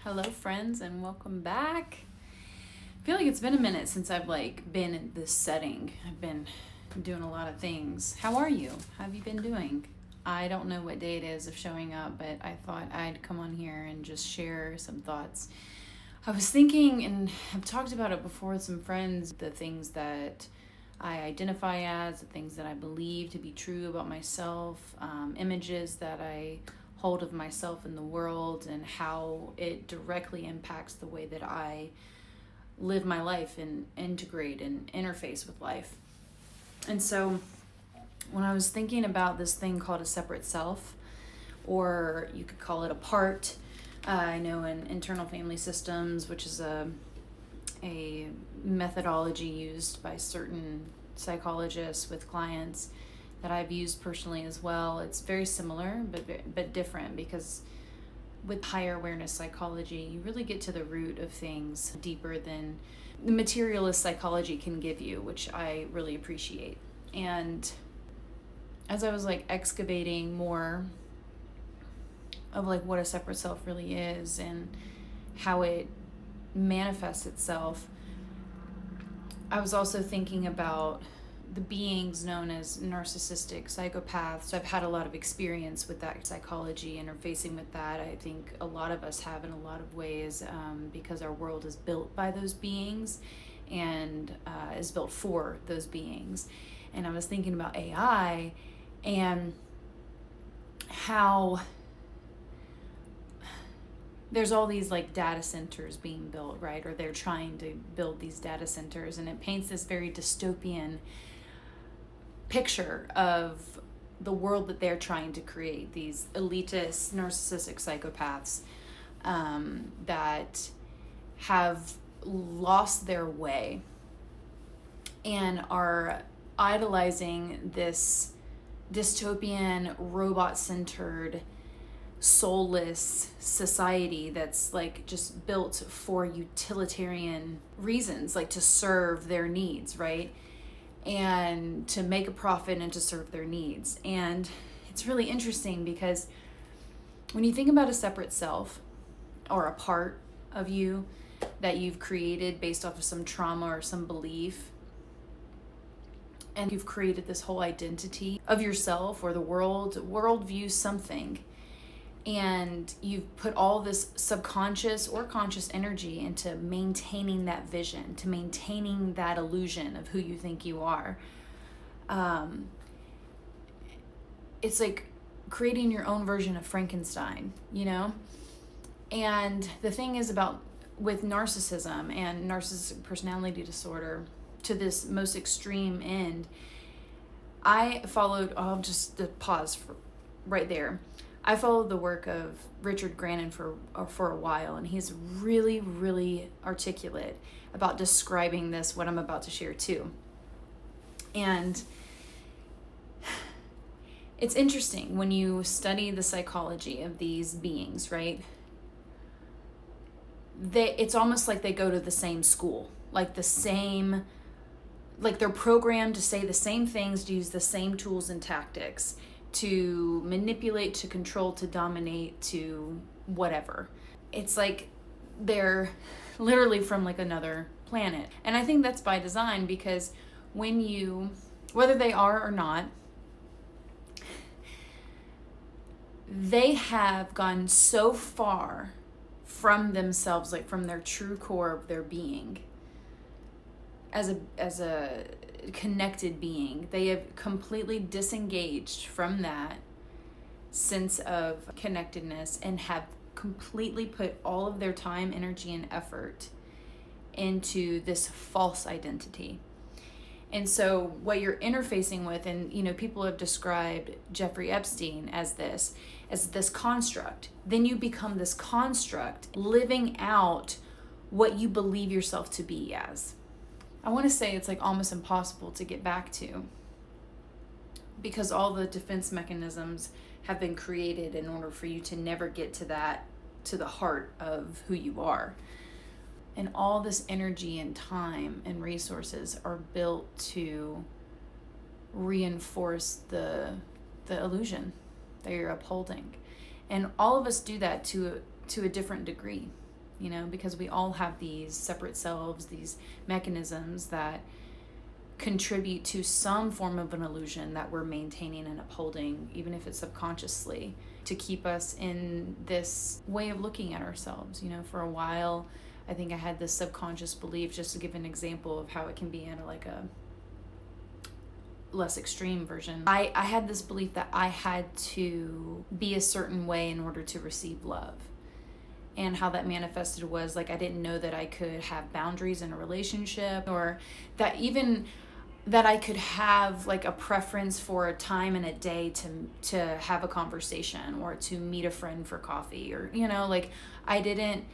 Hello friends and welcome back. I feel like it's been a minute since I've been in this setting. I've been doing a lot of things. How are you? How have you been doing? I don't know what day it is of showing up, but I thought I'd come on here and just share some thoughts. I was thinking, and I've talked about it before with some friends, the things that I identify as, the things that I believe to be true about myself, images that I hold of myself in the world, and how it directly impacts the way that I live my life and integrate and interface with life. And so when I was thinking about this thing called a separate self, or you could call it a part, I know in internal family systems, which is a methodology used by certain psychologists with clients that I've used personally as well. It's very similar, but different, because with higher awareness psychology, you really get to the root of things deeper than the materialist psychology can give you, which I really appreciate. And as I was excavating more of what a separate self really is and how it manifests itself, I was also thinking about the beings known as narcissistic psychopaths. So I've had a lot of experience with that psychology, interfacing with that. I think a lot of us have in a lot of ways, because our world is built by those beings and is built for those beings. And I was thinking about AI and how there's all these data centers being built, right? Or they're trying to build these data centers, and it paints this very dystopian picture of the world that they're trying to create. These elitist, narcissistic psychopaths that have lost their way and are idolizing this dystopian, robot-centered, soulless society that's just built for utilitarian reasons, to serve their needs, right? And to make a profit and to serve their needs. And it's really interesting because when you think about a separate self or a part of you that you've created based off of some trauma or some belief, and you've created this whole identity of yourself or the worldview, something, and you've put all this subconscious or conscious energy into maintaining that vision, to maintaining that illusion of who you think you are. It's like creating your own version of Frankenstein, And the thing is with narcissism and narcissistic personality disorder, to this most extreme end, I followed, I'll just pause right there. I followed the work of Richard Grannon for a while, and he's really, really articulate about describing what I'm about to share too. And it's interesting when you study the psychology of these beings, right? It's almost like they go to the same school, they're programmed to say the same things, to use the same tools and tactics, to manipulate, to control, to dominate, to whatever. It's like they're literally from another planet. And I think that's by design, because whether they are or not, they have gone so far from themselves, from their true core of their being. As a connected being, they have completely disengaged from that sense of connectedness and have completely put all of their time, energy, and effort into this false identity. And so what you're interfacing with, and people have described Jeffrey Epstein as this construct, then you become this construct living out what you believe yourself to be as. I want to say it's almost impossible to get back to, because all the defense mechanisms have been created in order for you to never get to the heart of who you are. And all this energy and time and resources are built to reinforce the illusion that you're upholding. And all of us do that to a different degree. because we all have these separate selves, these mechanisms that contribute to some form of an illusion that we're maintaining and upholding, even if it's subconsciously, to keep us in this way of looking at ourselves. For a while, I think I had this subconscious belief, just to give an example of how it can be in like a less extreme version. I had this belief that I had to be a certain way in order to receive love. And how that manifested was like I didn't know that I could have boundaries in a relationship, or that even that I could have like a preference for a time in a day to have a conversation or to meet a friend for coffee, or like I didn't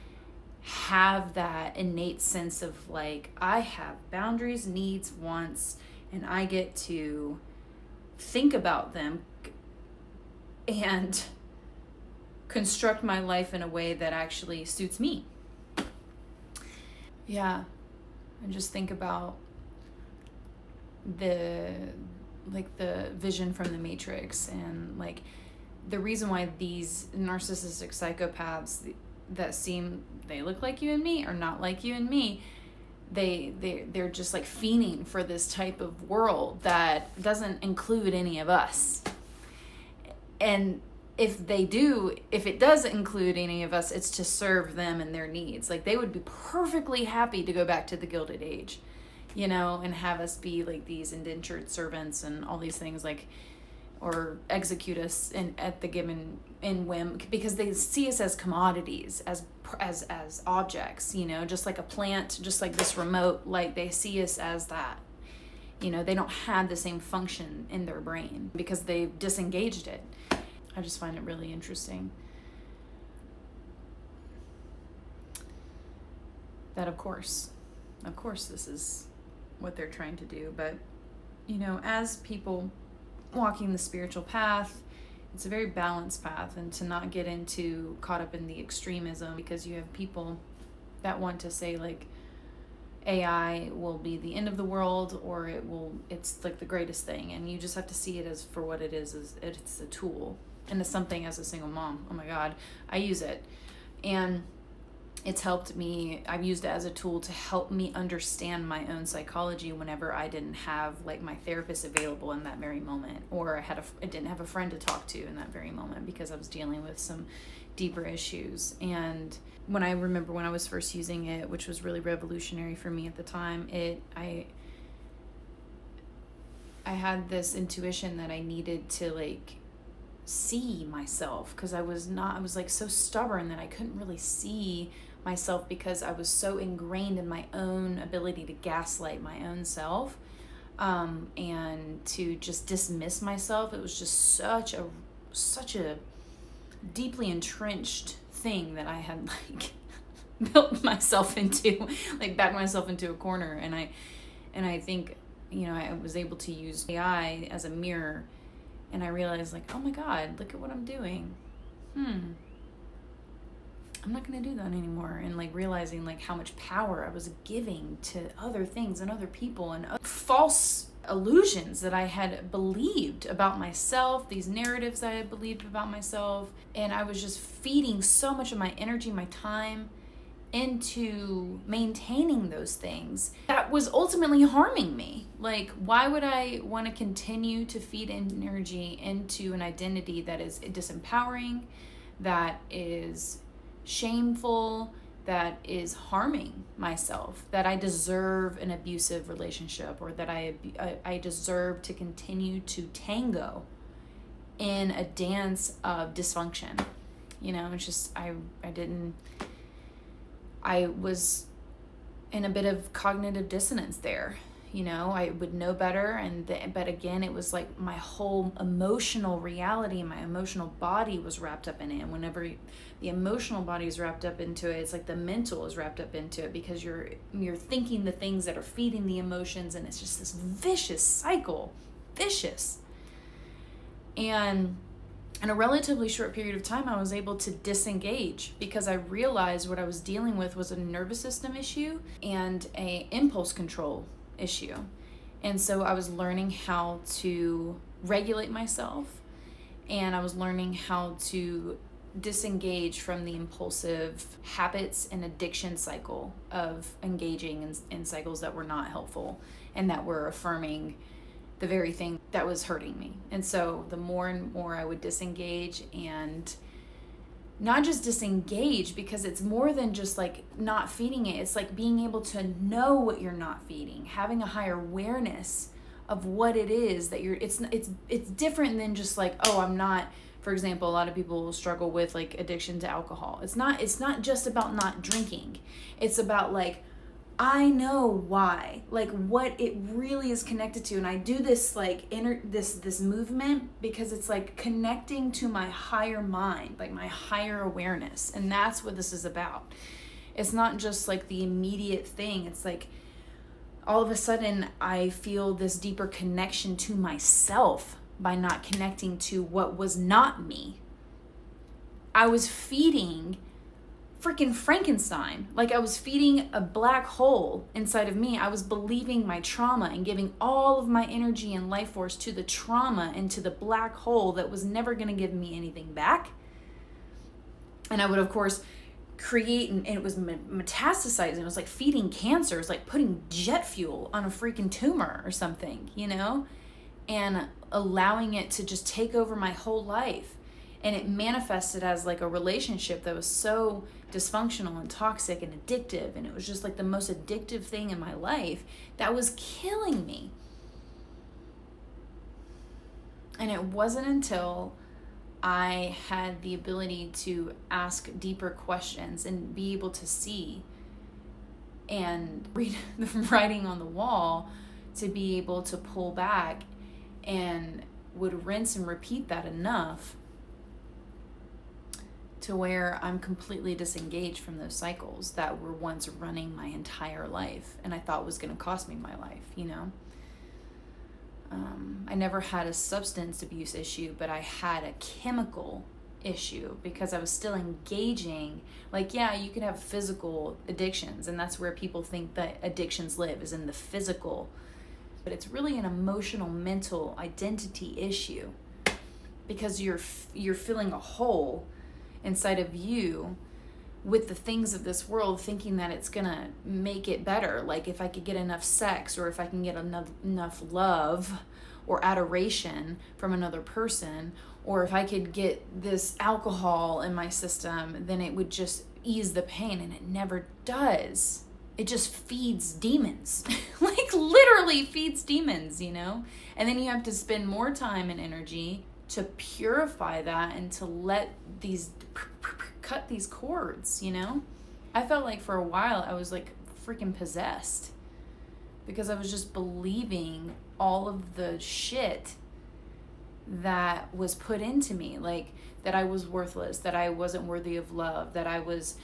have that innate sense of like I have boundaries, needs, wants, and I get to think about them and construct my life in a way that actually suits me. Yeah. And just think about the vision from the Matrix, and like the reason why these narcissistic psychopaths that they look like you and me or not like you and me, they're just like fiending for this type of world that doesn't include any of us. And if it does include any of us, it's to serve them and their needs. Like they would be perfectly happy to go back to the Gilded Age, and have us be like these indentured servants and all these things, like, or execute us at the given in whim, because they see us as commodities, as objects, just like a plant, just like this remote, like they see us as that. They don't have the same function in their brain because they've disengaged it. I just find it really interesting that of course this is what they're trying to do. But, as people walking the spiritual path, it's a very balanced path, and to not get caught up in the extremism, because you have people that want to say like AI will be the end of the world, or it's like the greatest thing. And you just have to see it as for what it is it's a tool. And it's something, as a single mom, oh my God, I use it. And it's helped me. I've used it as a tool to help me understand my own psychology whenever I didn't have like my therapist available in that very moment, or I didn't have a friend to talk to in that very moment because I was dealing with some deeper issues. And when I was first using it, which was really revolutionary for me at the time, I had this intuition that I needed to like see myself, because I was like so stubborn that I couldn't really see myself, because I was so ingrained in my own ability to gaslight my own self, and to just dismiss myself. It was just such a deeply entrenched thing that I had like built myself into, like backed myself into a corner. And I think, I was able to use AI as a mirror. And I realized like, oh my God, look at what I'm doing. I'm not going to do that anymore. And like realizing like how much power I was giving to other things and other people, and false illusions that I had believed about myself, these narratives that I had believed about myself. And I was just feeding so much of my energy, my time into maintaining those things that was ultimately harming me. Like, why would I want to continue to feed energy into an identity that is disempowering, that is shameful, that is harming myself, that I deserve an abusive relationship, or that I deserve to continue to tango in a dance of dysfunction? It's just, I was in a bit of cognitive dissonance there. I would know better, but again, it was like my whole emotional reality, my emotional body was wrapped up in it. And whenever the emotional body is wrapped up into it, it's like the mental is wrapped up into it, because you're thinking the things that are feeding the emotions, and it's just this vicious cycle, And in a relatively short period of time, I was able to disengage, because I realized what I was dealing with was a nervous system issue and a impulse control issue. And so I was learning how to regulate myself, and I was learning how to disengage from the impulsive habits and addiction cycle of engaging in cycles that were not helpful and that were affirming the very thing that was hurting me. And so the more and more I would disengage, and not just disengage, because it's more than just like not feeding it. It's like being able to know what you're not feeding, having a higher awareness of what it is that you're, it's different than just like, oh, I'm not. For example, a lot of people struggle with like addiction to alcohol. It's not just about not drinking. It's about like, I know why, like what it really is connected to. And I do this like this movement because it's like connecting to my higher mind, like my higher awareness. And that's what this is about. It's not just like the immediate thing. It's like all of a sudden I feel this deeper connection to myself by not connecting to what was not me. I was feeding freaking Frankenstein. Like I was feeding a black hole inside of me. I was believing my trauma and giving all of my energy and life force to the trauma and to the black hole that was never going to give me anything back. And I would, of course, create, and it was metastasizing. It was like feeding cancer. It was like putting jet fuel on a freaking tumor or something, you know? And allowing it to just take over my whole life. And it manifested as like a relationship that was so dysfunctional and toxic and addictive. And it was just like the most addictive thing in my life that was killing me. And it wasn't until I had the ability to ask deeper questions and be able to see and read the writing on the wall to be able to pull back, and would rinse and repeat that enough to where I'm completely disengaged from those cycles that were once running my entire life and I thought was going to cost me my life, you know? I never had a substance abuse issue, but I had a chemical issue because I was still engaging. Like, yeah, you can have physical addictions, and that's where people think that addictions live, is in the physical. But it's really an emotional, mental identity issue because you're filling a hole inside of you with the things of this world, thinking that it's gonna make it better. Like if I could get enough sex, or if I can get enough love or adoration from another person, or if I could get this alcohol in my system, then it would just ease the pain, and it never does. It just feeds demons. Like literally feeds demons, you know? And then you have to spend more time and energy to purify that and to let these cut these cords, you know? I felt like for a while I was like freaking possessed because I was just believing all of the shit that was put into me, like that I was worthless, that I wasn't worthy of love, that I was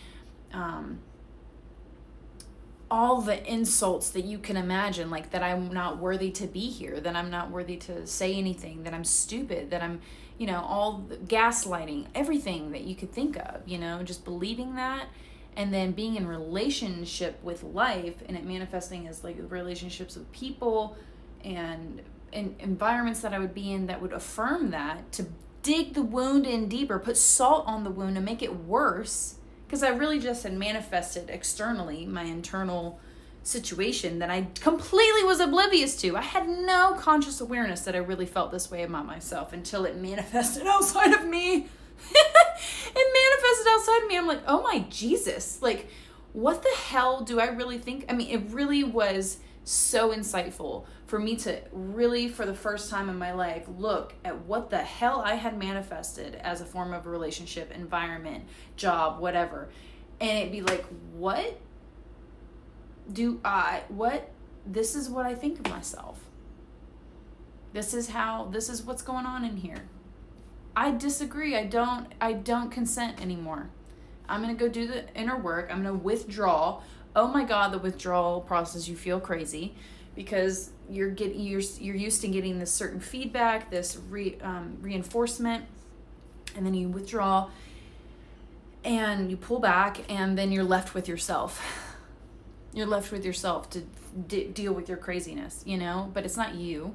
all the insults that you can imagine, like that I'm not worthy to be here, that I'm not worthy to say anything, that I'm stupid, that I'm, you know, all the gaslighting, everything that you could think of, you know, just believing that, and then being in relationship with life and it manifesting as like relationships with people and environments that I would be in that would affirm that, to dig the wound in deeper, put salt on the wound and make it worse. Because I really just had manifested externally my internal situation that I completely was oblivious to. I had no conscious awareness that I really felt this way about myself until it manifested outside of me. It manifested outside of me. I'm like, oh my Jesus. Like, what the hell do I really think? I mean, it really was so insightful for me to really, for the first time in my life, look at what the hell I had manifested as a form of a relationship, environment, job, whatever. And it'd be like, this is what I think of myself. This is what's going on in here. I disagree. I don't consent anymore. I'm going to go do the inner work. I'm going to withdraw. Oh my God, the withdrawal process, you feel crazy because you're used to getting this certain feedback, this reinforcement, and then you withdraw and you pull back, and then you're left with yourself. You're left with yourself to deal with your craziness, you know, but it's not you.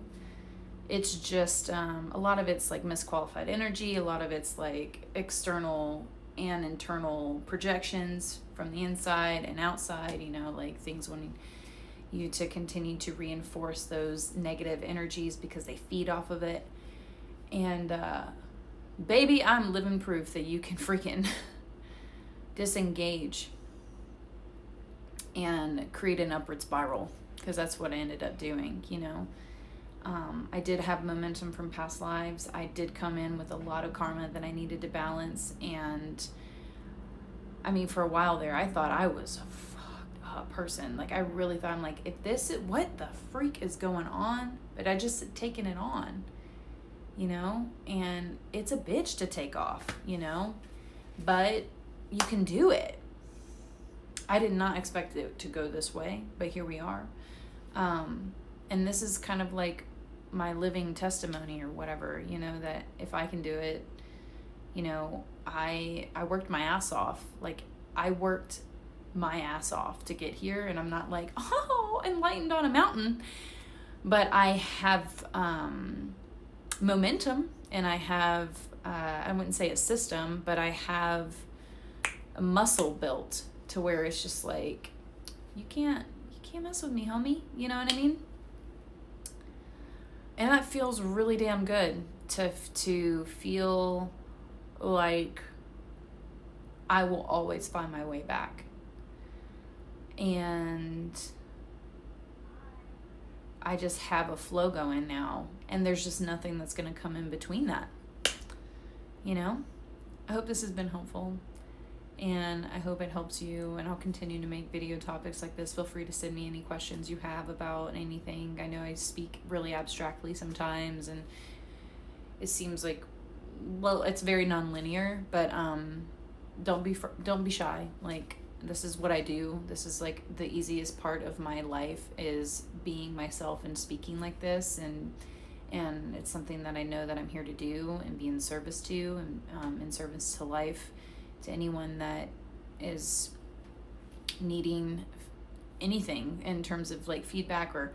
it's just a lot of it's like misqualified energy, a lot of it's like external and internal projections from the inside and outside, you know, like things wanting you to continue to reinforce those negative energies because they feed off of it. And baby, I'm living proof that you can freaking disengage and create an upward spiral, because that's what I ended up doing, you know. I did have momentum from past lives. I did come in with a lot of karma that I needed to balance. And I mean, for a while there, I thought I was a fucked up person. Like, I really thought, I'm like, if this is, what the freak is going on? But I just had taken it on, you know? And it's a bitch to take off, you know? But you can do it. I did not expect it to go this way, but here we are. And this is kind of like my living testimony or whatever, you know, that if I can do it, you know, I worked my ass off. Like, I worked my ass off to get here, and I'm not like, oh, enlightened on a mountain, but I have momentum, and I have, I wouldn't say a system, but I have a muscle built to where it's just like, you can't mess with me, homie. You know what I mean? And that feels really damn good to feel like I will always find my way back. And I just have a flow going now, and there's just nothing that's going to come in between that. You know? I hope this has been helpful, and I hope it helps you, and I'll continue to make video topics like this. Feel free to send me any questions you have about anything. I know I speak really abstractly sometimes, and it seems like, well, it's very non-linear, but don't be shy. Like, this is what I do. This is like the easiest part of my life, is being myself and speaking like this, and it's something that I know that I'm here to do and be in service to, and in service to life, to anyone that is needing anything in terms of like feedback, or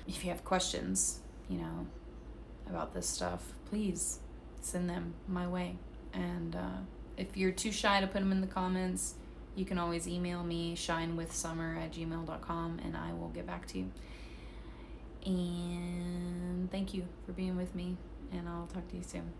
if you have questions, you know, about this stuff, please send them my way. And if you're too shy to put them in the comments, you can always email me, shinewithsummer@gmail.com, and I will get back to you. And thank you for being with me, and I'll talk to you soon.